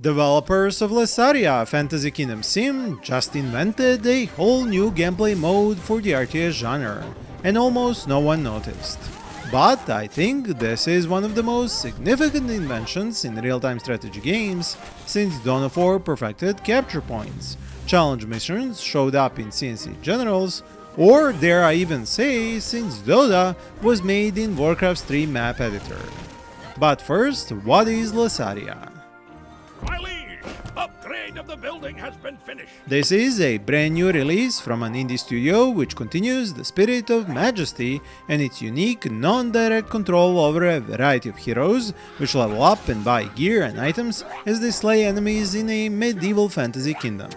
Developers of Lessaria Fantasy Kingdom Sim just invented a whole new gameplay mode for the RTS genre, and almost no one noticed. But I think this is one of the most significant inventions in real-time strategy games since Dawn of War perfected capture points, challenge missions showed up in C&C Generals, or dare I even say since DOTA was made in Warcraft III map editor. But first, what is Lessaria? My liege, upgrade of the building has been finished. This is a brand new release from an indie studio which continues the spirit of Majesty and its unique non-direct control over a variety of heroes which level up and buy gear and items as they slay enemies in a medieval fantasy kingdom.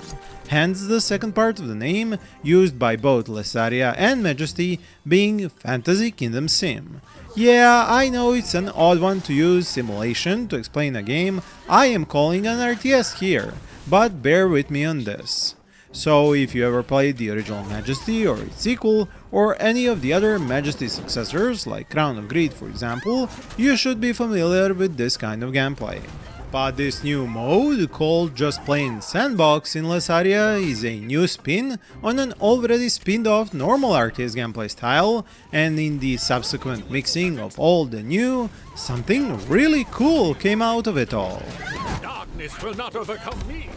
Hence the second part of the name, used by both Lessaria and Majesty, being Fantasy Kingdom Sim. Yeah, I know it's an odd one to use simulation to explain a game I am calling an RTS here, but bear with me on this. So if you ever played the original Majesty or its sequel, or any of the other Majesty successors like Crown of Greed for example, you should be familiar with this kind of gameplay. But this new mode, called just plain Sandbox in Lessaria, is a new spin on an already spinned off normal RTS gameplay style, and in the subsequent mixing of old and new, something really cool came out of it all. Darkness will not overcome me.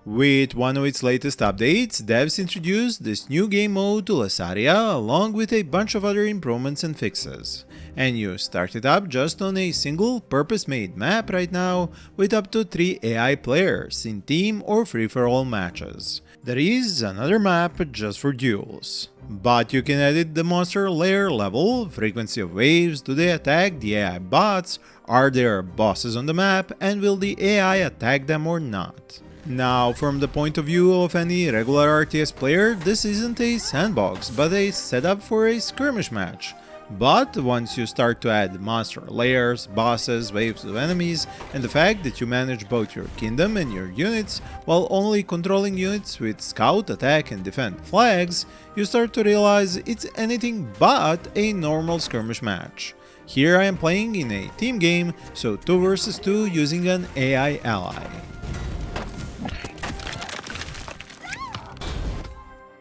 With one of its latest updates, devs introduced this new game mode to Lessaria along with a bunch of other improvements and fixes. And you start it up just on a single purpose-made map right now with up to 3 AI players in team or free-for-all matches. There is another map just for duels. But you can edit the monster layer level, frequency of waves, do they attack the AI bots, are there bosses on the map, and will the AI attack them or not. Now, from the point of view of any regular RTS player, this isn't a sandbox, but a setup for a skirmish match. But once you start to add monster layers, bosses, waves of enemies, and the fact that you manage both your kingdom and your units while only controlling units with scout, attack and defend flags, you start to realize it's anything but a normal skirmish match. Here I am playing in a team game, so 2 versus 2 using an AI ally.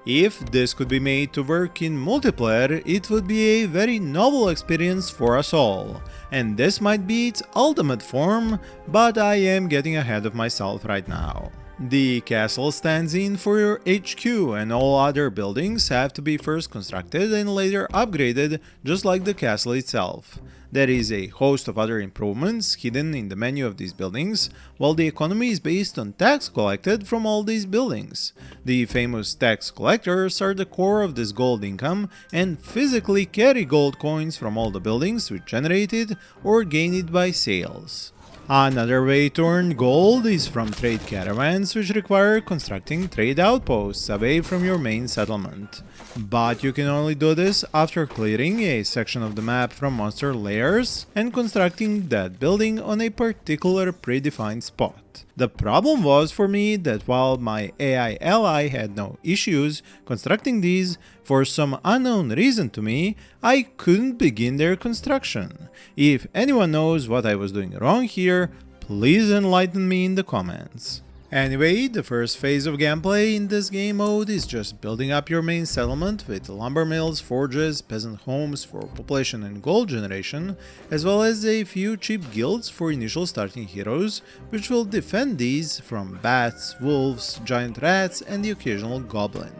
If this could be made to work in multiplayer, it would be a very novel experience for us all, and this might be its ultimate form, but I am getting ahead of myself right now. The castle stands in for your HQ, and all other buildings have to be first constructed and later upgraded just like the castle itself. There is a host of other improvements hidden in the menu of these buildings, while the economy is based on tax collected from all these buildings. The famous tax collectors are the core of this gold income and physically carry gold coins from all the buildings which generate it or gain it by sales. Another way to earn gold is from trade caravans, which require constructing trade outposts away from your main settlement. But you can only do this after clearing a section of the map from monster layers and constructing that building on a particular predefined spot. The problem was for me that while my AI ally had no issues constructing these, for some unknown reason to me, I couldn't begin their construction. If anyone knows what I was doing wrong here, please enlighten me in the comments. Anyway, the first phase of gameplay in this game mode is just building up your main settlement with lumber mills, forges, peasant homes for population and gold generation, as well as a few cheap guilds for initial starting heroes, which will defend these from bats, wolves, giant rats and the occasional goblin.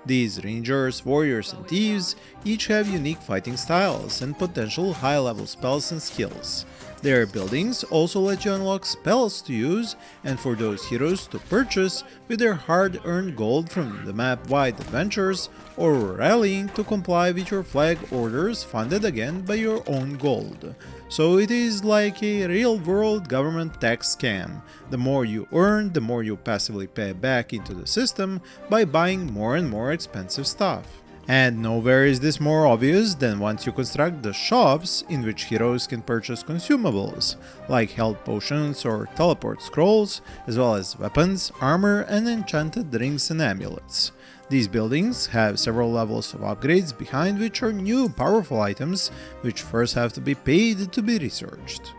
These rangers, warriors and thieves each have unique fighting styles and potential high-level spells and skills. Their buildings also let you unlock spells to use and for those heroes to purchase with their hard-earned gold from the map-wide adventures or rallying to comply with your flag orders funded again by your own gold. So it is like a real-world government tax scam. The more you earn, the more you passively pay back into the system by buying more and more expensive stuff. And nowhere is this more obvious than once you construct the shops in which heroes can purchase consumables, like health potions or teleport scrolls, as well as weapons, armor and enchanted rings and amulets. These buildings have several levels of upgrades behind which are new powerful items, which first have to be paid to be researched.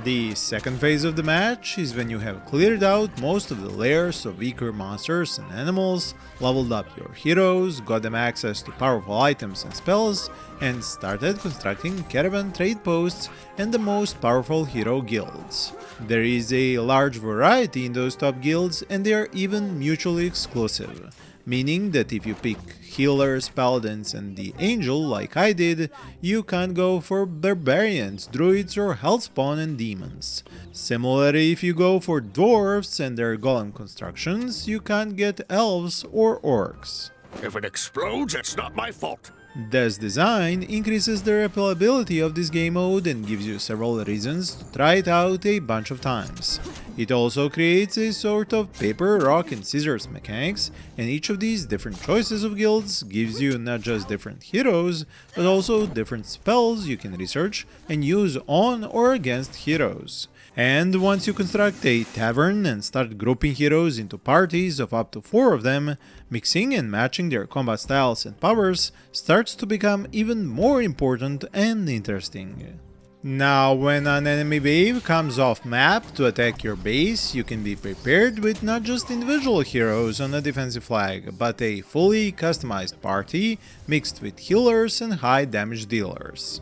The second phase of the match is when you have cleared out most of the layers of weaker monsters and animals, leveled up your heroes, got them access to powerful items and spells, and started constructing caravan trade posts and the most powerful hero guilds. There is a large variety in those top guilds, and they are even mutually exclusive, meaning that if you pick healers, paladins and the angel like I did, you can't go for barbarians, druids or hellspawn and demons. Similarly, if you go for dwarves and their golem constructions, you can't get elves or orcs. If it explodes, it's not my fault. This design increases the replayability of this game mode and gives you several reasons to try it out a bunch of times. It also creates a sort of paper, rock and scissors mechanics, and each of these different choices of guilds gives you not just different heroes, but also different spells you can research and use on or against heroes. And once you construct a tavern and start grouping heroes into parties of up to 4 of them, mixing and matching their combat styles and powers starts to become even more important and interesting. Now, when an enemy wave comes off map to attack your base, you can be prepared with not just individual heroes on a defensive flag, but a fully customized party mixed with healers and high damage dealers.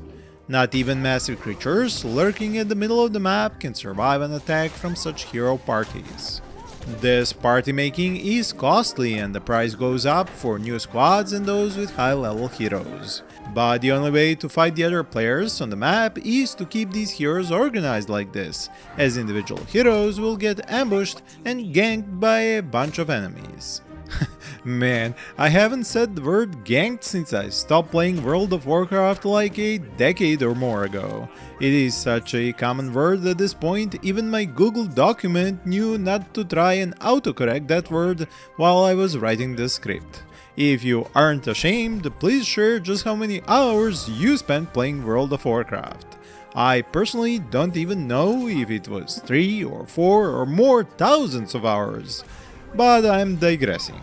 Not even massive creatures lurking at the middle of the map can survive an attack from such hero parties. This party making is costly and the price goes up for new squads and those with high level heroes. But the only way to fight the other players on the map is to keep these heroes organized like this, as individual heroes will get ambushed and ganked by a bunch of enemies. Man, I haven't said the word ganked since I stopped playing World of Warcraft like a decade or more ago. It is such a common word at this point, even my Google document knew not to try and autocorrect that word while I was writing the script. If you aren't ashamed, please share just how many hours you spent playing World of Warcraft. I personally don't even know if it was 3 or 4 or more thousands of hours, but I'm digressing.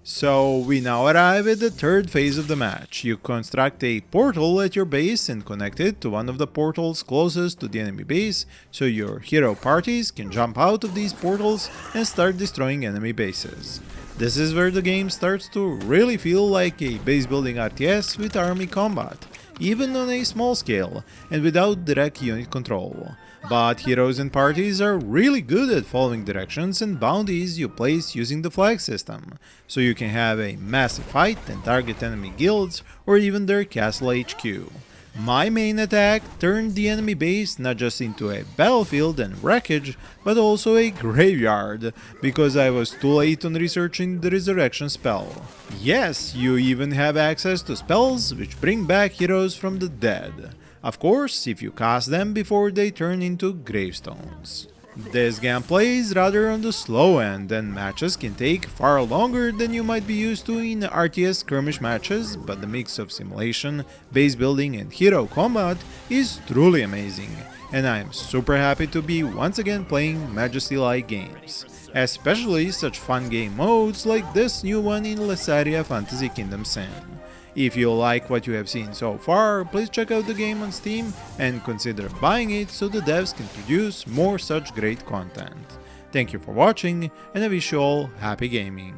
So we now arrive at the third phase of the match. You construct a portal at your base and connect it to one of the portals closest to the enemy base, so your hero parties can jump out of these portals and start destroying enemy bases. This is where the game starts to really feel like a base building RTS with army combat, even on a small scale and without direct unit control. But heroes and parties are really good at following directions and bounties you place using the flag system, so you can have a massive fight and target enemy guilds or even their castle HQ. My main attack turned the enemy base not just into a battlefield and wreckage, but also a graveyard, because I was too late on researching the resurrection spell. Yes, you even have access to spells which bring back heroes from the dead. Of course, if you cast them before they turn into gravestones. This gameplay is rather on the slow end, and matches can take far longer than you might be used to in RTS skirmish matches, but the mix of simulation, base building and hero combat is truly amazing, and I am super happy to be once again playing Majesty-like games. Especially such fun game modes like this new one in Lessaria Fantasy Kingdom Sin. If you like what you have seen so far, please check out the game on Steam and consider buying it so the devs can produce more such great content. Thank you for watching, and I wish you all happy gaming.